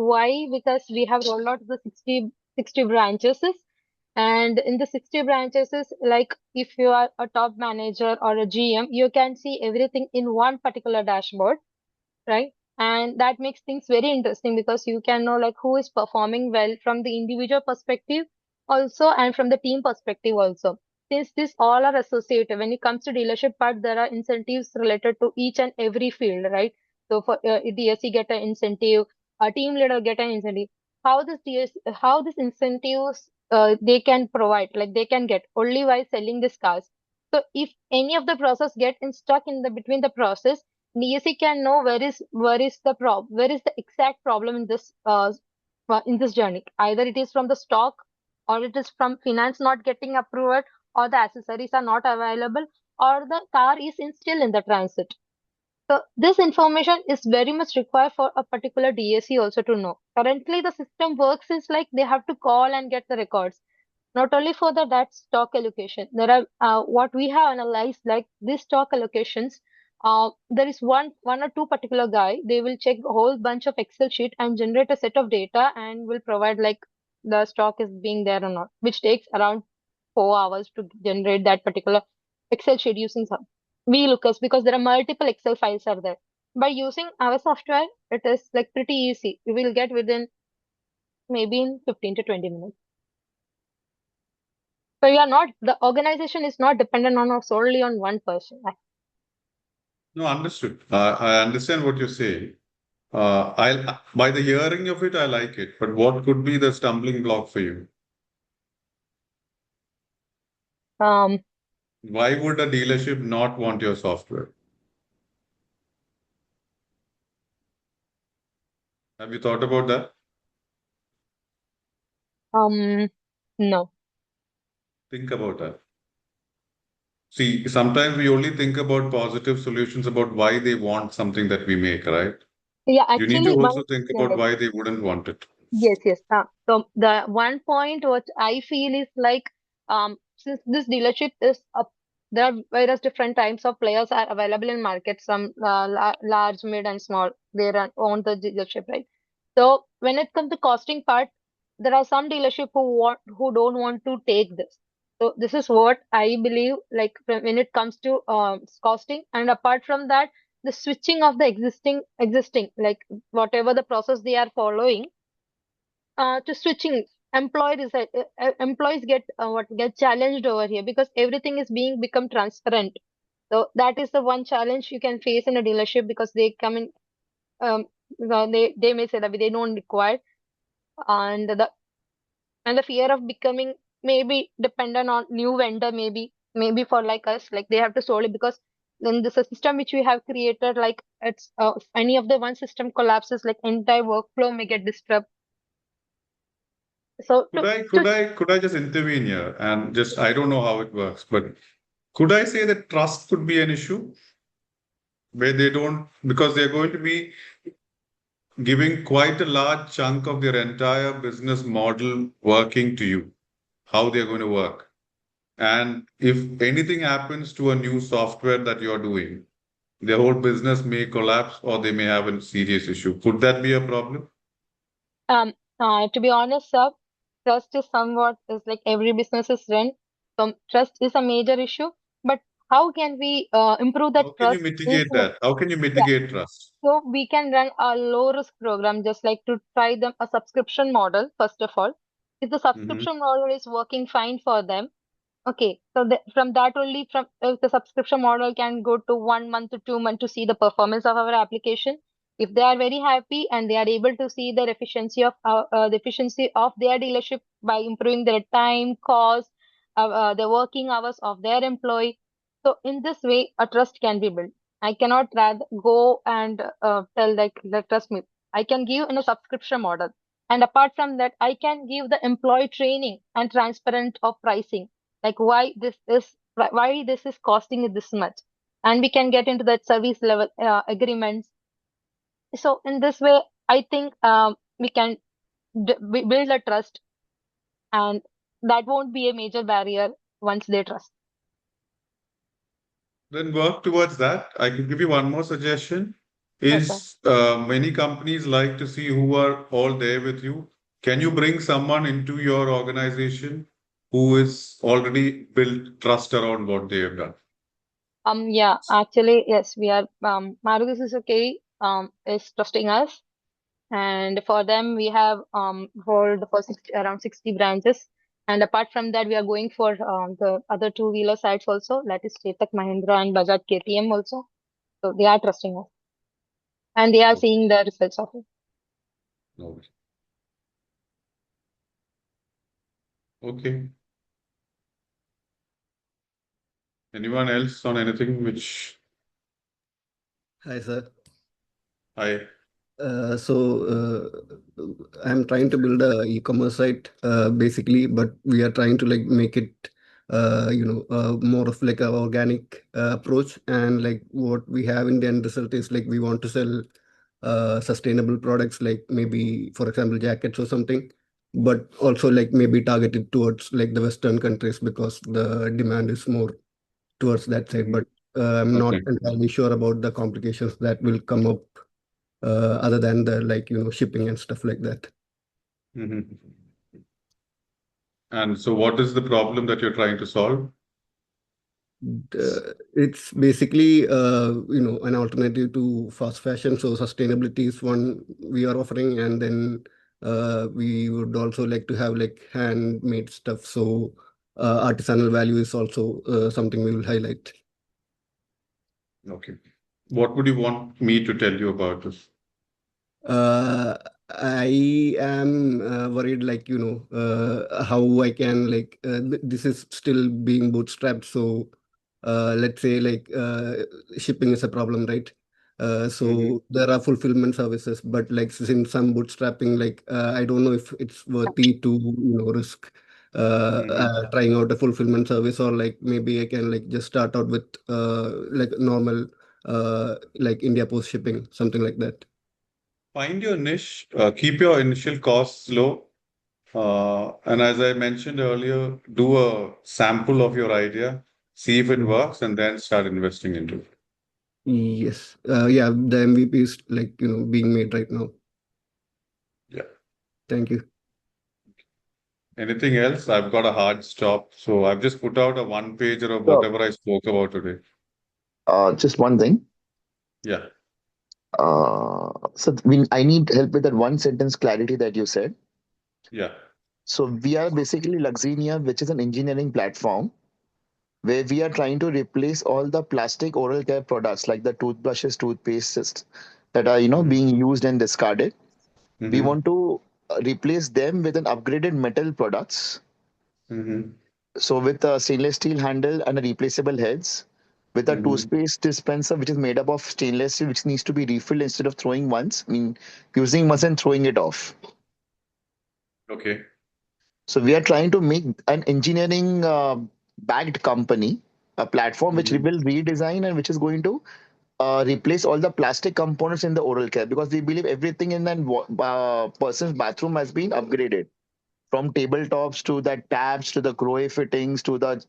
Because we have rolled out the 60 branches, and in the 60 branches, like if you are a top manager or a GM, you can see everything in one particular dashboard, right? And that makes things very interesting because you can know like who is performing well from the individual perspective also and from the team perspective also. Since these all are associated, when it comes to dealership part, there are incentives related to each and every field, right? So for DSC get an incentive, a team leader get an incentive. How this incentives they can provide, like they can get only by selling these cars. So if any of the process get stuck in the between the process, DSC can know where is the exact problem in this journey. Either it is from the stock, or it is from finance not getting approved, or the accessories are not available, or the car is still in the transit. So this information is very much required for a particular DSC also to know. Currently, the system works is like they have to call and get the records. Not only for that stock allocation, there are what we have analyzed like these stock allocations. There is one or two particular guy. They will check a whole bunch of Excel sheet and generate a set of data and will provide like the stock is being there or not, which takes around 4 hours to generate that particular Excel sheet using some VLOOKUPs because there are multiple Excel files are there. By using our software, it is like pretty easy. You will get within maybe in 15 to 20 minutes. So you are not, the organization is not dependent on or solely on one person. No, understood. I understand what you're saying. By the hearing of it, I like it. But what could be the stumbling block for you? Um, Why would a dealership not want your software? Have you thought about that? um, no. Think about that. See, sometimes we only think about positive solutions about why they want something that we make, right? Yeah, You need to actually, also think yeah, about why they wouldn't want it. yes. So the one point what I feel is like, since this dealership is up, there are various different types of players are available in market. Some large, mid, and small. They run own the dealership, right? So when it comes to costing part, there are some dealership who don't want to take this. So this is what I believe. Like when it comes to costing, and apart from that, the switching of the existing like whatever the process they are following to switching employees get challenged over here because everything is being become transparent. So that is the one challenge you can face in a dealership because they come in they may say that they don't require and the fear of becoming maybe dependent on new vendor maybe for like us like they have to solve it because then this system which we have created like it's if any of the one system collapses like entire workflow may get disturbed. So Could I just intervene here and just I don't know how it works, but could I say that trust could be an issue where they don't because they're going to be giving quite a large chunk of their entire business model working to you, how they're going to work. And if anything happens to a new software that you're doing, their whole business may collapse or they may have a serious issue. Could that be a problem? To be honest, sir, trust is somewhat is like every business is run. So trust is a major issue. But how can we improve How that can you trust? Is mitigate that? How can you mitigate trust? so we can run a low risk program, just like to try them a subscription model, first of all. If the Mm-hmm. subscription model is working fine for them, okay, so from that only, from if the subscription model can go to 1 month to 2 months to see the performance of our application. If they are very happy and they are able to see the efficiency of their dealership by improving their time, cost, the working hours of their employee. So in this way, a trust can be built. I cannot rather go and tell like trust me. I can give in a subscription model, and apart from that, I can give the employee training and transparent of pricing, like why this is costing this much, and we can get into that service level agreements. So in this way, I think we can build a trust, and that won't be a major barrier once they trust. Then work towards that. I can give you one more suggestion. Yes, sir. Is many companies like to see who are all there with you. Can you bring someone into your organization who is already built trust around what they have done? Yeah, actually, yes, we are Maruti Suzuki is trusting us, and for them we have hold for around 60 branches, and apart from that we are going for the other two-wheeler sites also, that is Chetak Mahindra and Bajaj KTM also. So they are trusting us, and they are Okay. seeing the results of it. Okay. Okay. Anyone else on anything which Hi, sir. I I'm trying to build a e-commerce site, basically, but we are trying to like make it, more of like a organic approach. And like what we have in the end result is like we want to sell sustainable products, like maybe, for example, jackets or something, but also like maybe targeted towards like the Western countries because the demand is more towards that side. Mhm. But I'm not Okay. entirely sure about the complications that will come up other than the like shipping and stuff like that. Mhm. And so what is the problem that you're trying to solve? It's basically an alternative to fast fashion. So sustainability is one we are offering, and then we would also like to have like handmade stuff. So artisanal value is also something we will highlight. Okay. What would you want me to tell you about this? Uh, I am worried, like, how I can, like, this is still being bootstrapped. So, let's say, like, shipping is a problem, right? Mhm. So there are fulfillment services, but like since some bootstrapping, like, I don't know if it's worthy to, risk Mhm. trying out a fulfillment service, or like maybe I can like just start out with like normal like India Post shipping, something like that. Find your niche, keep your initial costs low. And as I mentioned earlier, do a sample of your idea, see if it Mhm. works, and then start investing into it. Yes. Yeah, the MVP is like, being made right now. Yeah. Thank you. Anything else? I've got a hard stop. So I've just put out a one pager of So, whatever I spoke about today. just one thing. Yeah. I need help with that one sentence clarity that you said. Yeah. So we are basically Luxinia, which is an engineering platform where we are trying to replace all the plastic oral care products like the toothbrushes, toothpastes that are Mm-hmm. being used and discarded. We Mm-hmm. want to replace them with an upgraded metal products. Mm-hmm. So with a stainless steel handle and a replaceable heads, with a Mm-hmm. toothpaste dispenser which is made up of stainless steel, which needs to be refilled instead of throwing once. I mean, using once and throwing it off. Okay. So we are trying to make an engineering backed company, a platform which we Mm-hmm. will redesign and which is going to replace all the plastic components in the oral care, because we believe everything in that person's bathroom has been upgraded, from tabletops to the taps to the groe fittings to the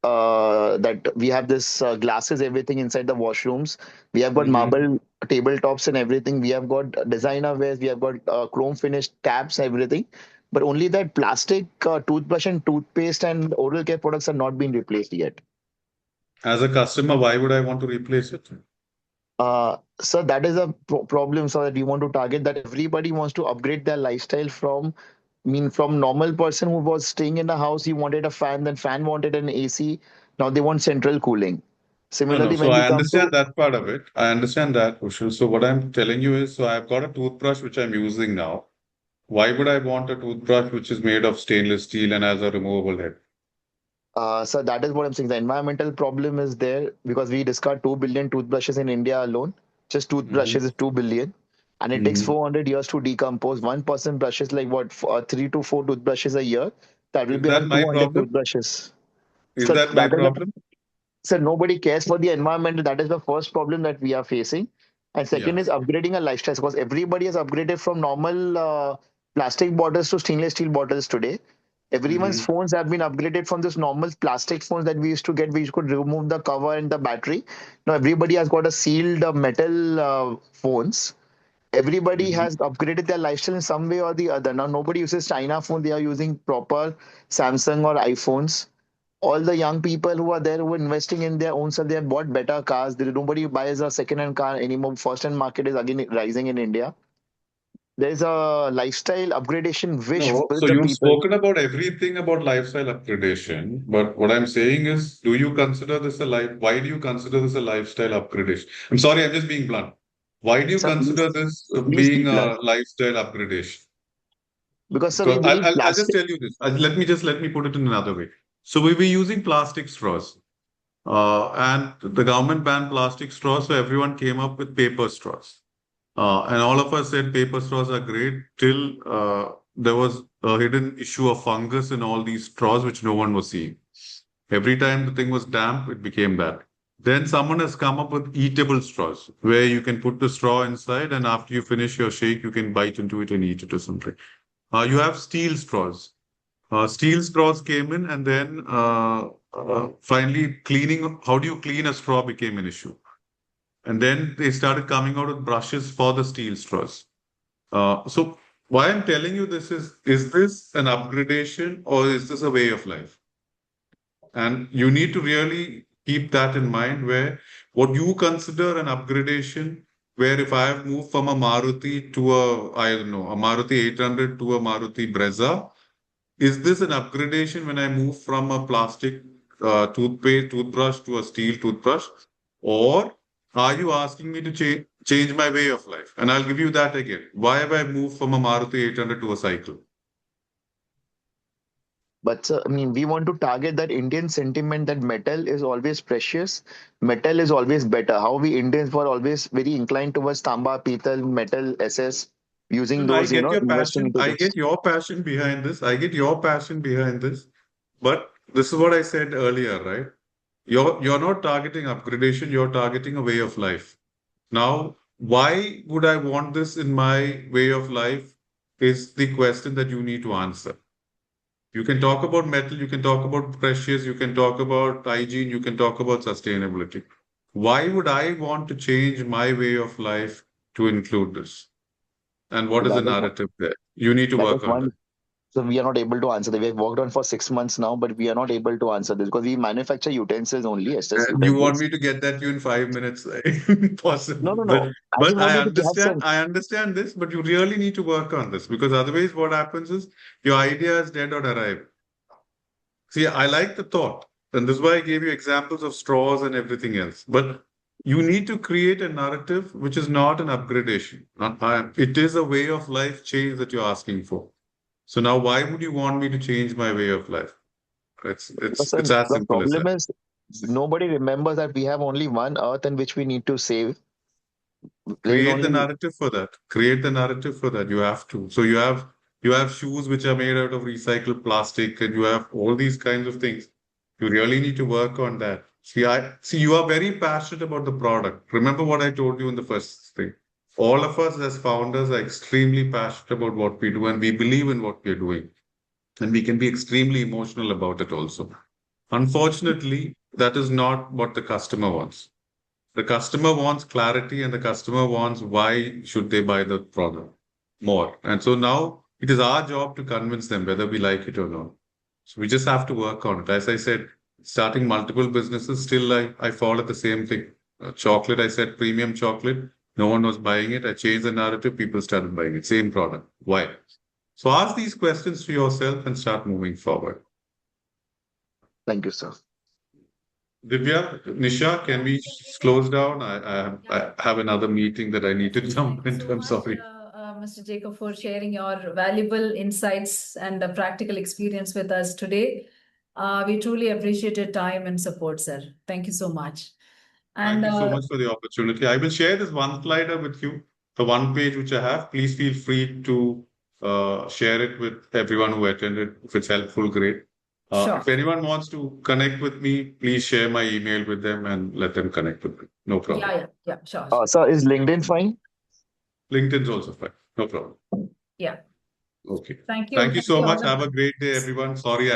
that we have this glasses, everything inside the washrooms. We have got Mm-hmm. marble tabletops and everything. We have got designer wares. We have got chrome finished taps, everything. But only that plastic toothbrush and toothpaste and oral care products are not being replaced yet. As a customer, why would I want to replace it? So that is a problem. So that we want to target that everybody wants to upgrade their lifestyle from, I mean, from normal person who was staying in the house, he wanted a fan, then fan wanted an AC. Now they want central cooling. No, no. Similarly, So when we I come to understand that part of it. I understand that, Kushal. So what I'm telling you is, so I've got a toothbrush which I'm using now. Why would I want a toothbrush which is made of stainless steel and has a removable head? So that is what I'm saying. The environmental problem is there because we discard 2 billion toothbrushes in India alone. Just Mm-hmm. toothbrushes is 2 billion. And it takes Mm-hmm. 400 years to decompose. One person brushes like what, 3 to 4 toothbrushes a year. That will Is be that around my 200 problem? toothbrushes. Is So that my that is the problem? So nobody cares for the environment. That is the first problem that we are facing. And Yeah. second is upgrading our lifestyles because everybody has upgraded from normal plastic bottles to stainless steel bottles today. Everyone's Mm-hmm. phones have been upgraded from this normal plastic phones that we used to get. We could remove the cover and the battery. Now everybody has got a sealed metal phones. Everybody Mm-hmm. has upgraded their lifestyle in some way or the other. Now nobody uses China phone. They are using proper Samsung or iPhones. All the young people who are there who are investing in their own self, they have bought better cars. Nobody buys a second-hand car anymore. First-hand market is again rising in India. There's a lifestyle upgradation wish No, with so the you've people. spoken about everything about lifestyle upgradation, but what I'm saying is, do you consider this a life? Why do you consider this a lifestyle upgradation? I'm sorry, I'm just being blunt. Why do you So consider this please be being blunt. a lifestyle upgradation? Because so we Because believe I'll just plastic. tell you this. Let me put it in another way. So we were using plastic straws, and the government banned plastic straws, so everyone came up with paper straws. And all of us said paper straws are great till there was a hidden issue of fungus in all these straws, which no one was seeing. Every time the thing was damp, it became bad. Then someone has come up with eatable straws, where you can put the straw inside, and after you finish your shake, you can bite into it and eat it or something. You have steel straws. Steel straws came in, and then finally cleaning. How do you clean a straw became an issue. And then they started coming out with brushes for the steel straws. So why I'm telling you this is this an upgradation or is this a way of life? And you need to really keep that in mind where what you consider an upgradation, where if I have moved from a Maruti to I don't know, a Maruti 800 to a Maruti Brezza, is this an upgradation when I move from a plastic toothbrush to a steel toothbrush? Or are you asking me to change my way of life? And I'll give you that again. Why have I moved from a Maruti 800 to a cycle? But I mean, we want to target that Indian sentiment that metal is always precious, metal is always better. How we Indians were always very inclined towards tamba, pital, metal, SS, No, using no, I those, get your investing passion. into I this. get your passion behind this. I get your passion behind this. But this is what I said earlier, right? You're not targeting upgradation, you're targeting a way of life. Now, why would I want this in my way of life is the question that you need to answer. You can talk about metal, you can talk about precious, you can talk about hygiene, you can talk about sustainability. Why would I want to change my way of life to include this? And So what is the narrative there? You need to that is work on that. one. So we are not able to answer that. We have worked on for 6 months now, but we are not able to answer this because we manufacture utensils only, SS And you want utensils. me to get that to you in 5 minutes? Impossible. No, no, But no. I but just want I you to have understand some. I understand this, but you really need to work on this because otherwise what happens is your idea is dead on arrival. See, I like the thought, and this is why I gave you examples of straws and everything else. But you need to create a narrative which is not an upgradation. It is a way of life change that you're asking for. So now, why would you want me to change my way of life? It's Because it's it's as the simple as problem that. is nobody remembers that we have only one earth in which we need to save. There is Create the only. narrative for that. Create the narrative for that. You have to. So you have shoes which are made out of recycled plastic, and you have all these kinds of things. You really need to work on that. See you are very passionate about the product. Remember what I told you in the first thing. All of us as founders are extremely passionate about what we do, and we believe in what we're doing. And we can be extremely emotional about it also. Unfortunately, that is not what the customer wants. The customer wants clarity and the customer wants why should they buy the product more. And so now it is our job to convince them whether we like it or not. So we just have to work on it. As I said, starting multiple businesses, still I fall at the same thing. Chocolate, I said premium chocolate. No one was buying it. I changed the narrative. People started buying it. Same product. Why? So ask these questions to yourself and start moving forward. Thank you, sir. Divya, Nisha, can we close down? I have another meeting that I need to jump Thank you into. so I'm much, sorry. Mr. Jacob, for sharing your valuable insights and practical experience with us today. We truly appreciate your time and support, sir. Thank you so much. Thank And you so much for the opportunity. I will share this one slider with you, the one page which I have. Please feel free to share it with everyone who attended. If it's helpful, great. Sure. If anyone wants to connect with me, please share my email with them and let them connect with me. No problem. Yeah, sure. Sir, is LinkedIn fine? LinkedIn's also fine. No problem. Yeah. Okay. Thank you. Thank you Thank so you much. all. Have a great day, everyone. Sorry I